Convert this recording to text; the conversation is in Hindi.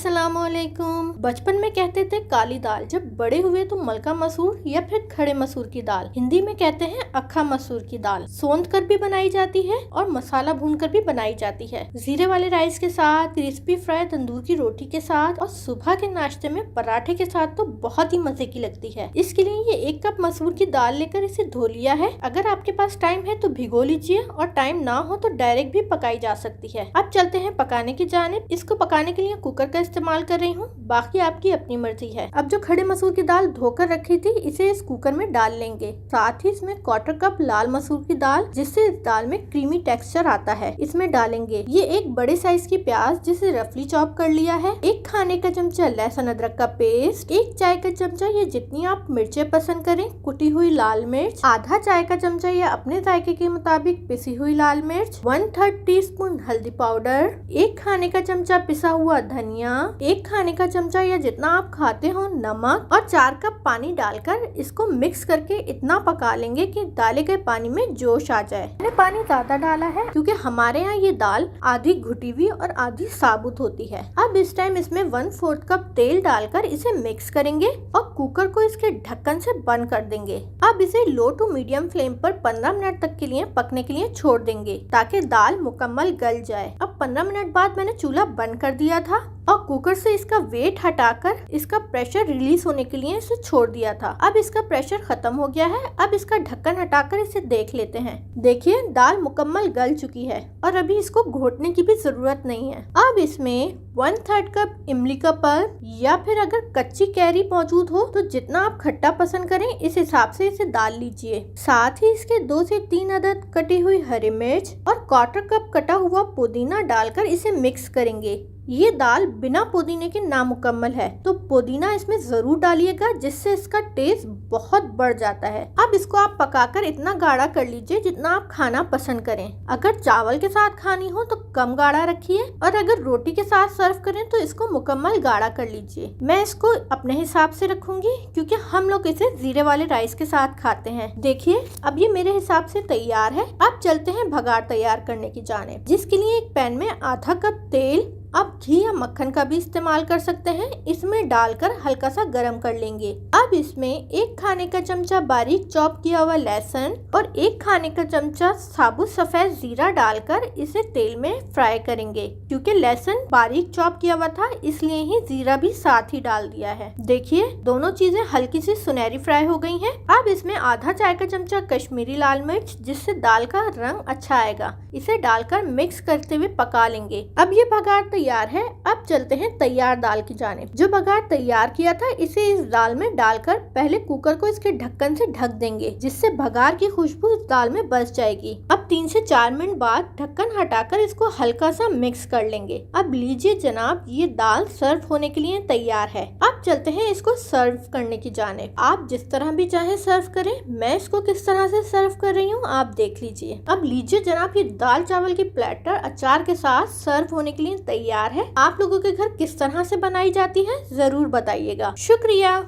अस्सलामुअलैकुम। बचपन में कहते थे काली दाल, जब बड़े हुए तो मलका मसूर या फिर खड़े मसूर की दाल, हिंदी में कहते हैं अक्खा मसूर की दाल, सोंध कर भी बनाई जाती है और मसाला भून कर भी बनाई जाती है। जीरे वाले राइस के साथ, क्रिस्पी फ्राई तंदूर की रोटी के साथ और सुबह के नाश्ते में पराठे के साथ तो बहुत ही मजे की लगती है। इसके लिए ये 1 कप मसूर की दाल लेकर इसे धो लिया है। अगर आपके पास टाइम है तो भिगो लीजिए और टाइम ना हो तो डायरेक्ट भी पकाई जा सकती है। अब चलते हैं पकाने की जानिब। इसको पकाने के लिए कुकर का इस्तेमाल कर रही हूँ, बाकी आपकी अपनी मर्जी है। अब जो खड़े मसूर की दाल धोकर रखी थी इसे इस कुकर में डाल लेंगे। साथ ही इसमें 1/4 कप लाल मसूर की दाल, जिससे इस दाल में क्रीमी टेक्सचर आता है, इसमें डालेंगे। ये एक बड़े साइज की प्याज जिसे रफली चॉप कर लिया है, 1 खाने का चमचा लहसुन अदरक का पेस्ट, 1 चाय का चमचा या जितनी आप मिर्चें पसंद करें कुटी हुई लाल मिर्च, आधा चाय का चमचा या अपने जायके के मुताबिक पिसी हुई लाल मिर्च, 1/3 टीस्पून हल्दी पाउडर, 1 खाने का चमचा पिसा हुआ धनिया, 1 खाने का चमचा या जितना आप खाते हो नमक और 4 कप पानी डालकर इसको मिक्स करके इतना पका लेंगे कि डाले गए पानी में जोश आ जाए। मैंने पानी ज्यादा डाला है क्योंकि हमारे यहाँ ये दाल आधी घुटी हुई और आधी साबुत होती है। अब इस टाइम इसमें 1/4 कप तेल डालकर इसे मिक्स करेंगे और कुकर को इसके ढक्कन से बंद कर देंगे। अब इसे लो टू मीडियम फ्लेम पर 15 मिनट तक के लिए पकने के लिए छोड़ देंगे ताकि दाल मुकम्मल गल जाए। अब 15 मिनट बाद मैंने चूल्हा बंद कर दिया था और कुकर से इसका वेट हटाकर इसका प्रेशर रिलीज होने के लिए इसे छोड़ दिया था। अब इसका प्रेशर खत्म हो गया है। अब इसका ढक्कन हटाकर इसे देख लेते हैं। देखिए दाल मुकम्मल गल चुकी है और अभी इसको घोटने की भी जरूरत नहीं है। अब इसमें 1/3 कप इमली का पल्प या फिर अगर कच्ची कैरी मौजूद हो तो जितना आप खट्टा पसंद करें इस हिसाब से इसे डाल लीजिए। साथ ही इसके 2 से 3 अदद कटी हुई हरी मिर्च और 1/4 कप कटा हुआ पुदीना डालकर इसे मिक्स करेंगे। ये दाल बिना पुदीने के नामुकम्मल है, तो पुदीना इसमें जरूर डालिएगा जिससे इसका टेस्ट बहुत बढ़ जाता है। अब इसको आप पकाकर इतना गाढ़ा कर लीजिए जितना आप खाना पसंद करें। अगर चावल के साथ खानी हो तो कम गाढ़ा रखिए और अगर रोटी के साथ सर्व करें तो इसको मुकम्मल गाढ़ा कर लीजिए। मैं इसको अपने हिसाब से रखूंगी क्योंकि हम लोग इसे जीरे वाले राइस के साथ खाते हैं। देखिए अब ये मेरे हिसाब से तैयार है। अब चलते हैं भगार तैयार करने की जानिब, जिसके लिए एक पैन में आधा कप तेल, आप घी या मक्खन का भी इस्तेमाल कर सकते हैं, इसमें डालकर हल्का सा गरम कर लेंगे। अब इसमें 1 खाने का चमचा बारीक चॉप किया हुआ लहसुन और 1 खाने का चमचा साबुत सफेद जीरा डालकर इसे तेल में फ्राई करेंगे। क्योंकि लहसुन बारीक चॉप किया हुआ था इसलिए ही जीरा भी साथ ही डाल दिया है। देखिए दोनों चीजें हल्की सी सुनहरी फ्राई हो गई हैं। अब इसमें आधा चाय का चमचा कश्मीरी लाल मिर्च, जिससे दाल का रंग अच्छा आएगा, इसे डालकर मिक्स करते हुए पका लेंगे। अब ये भगार तैयार है। अब चलते हैं तैयार दाल की जानिब। जो बघार तैयार किया था इसे इस दाल में डालकर पहले कुकर को इसके ढक्कन से ढक देंगे, जिससे बघार की खुशबू इस दाल में बस जाएगी। अब 3 से 4 मिनट बाद ढक्कन हटाकर इसको हल्का सा मिक्स कर लेंगे। अब लीजिए जनाब, ये दाल सर्व होने के लिए तैयार है। अब चलते हैं इसको सर्व करने की जानिब। आप जिस तरह भी चाहे सर्व करें, मैं इसको किस तरह से सर्व कर रही हूँ आप देख लीजिए। अब लीजिए जनाब, ये दाल चावल की प्लेटर अचार के साथ सर्व होने के लिए तैयार है। आप लोगों के घर किस तरह से बनाई जाती है जरूर बताइएगा। शुक्रिया।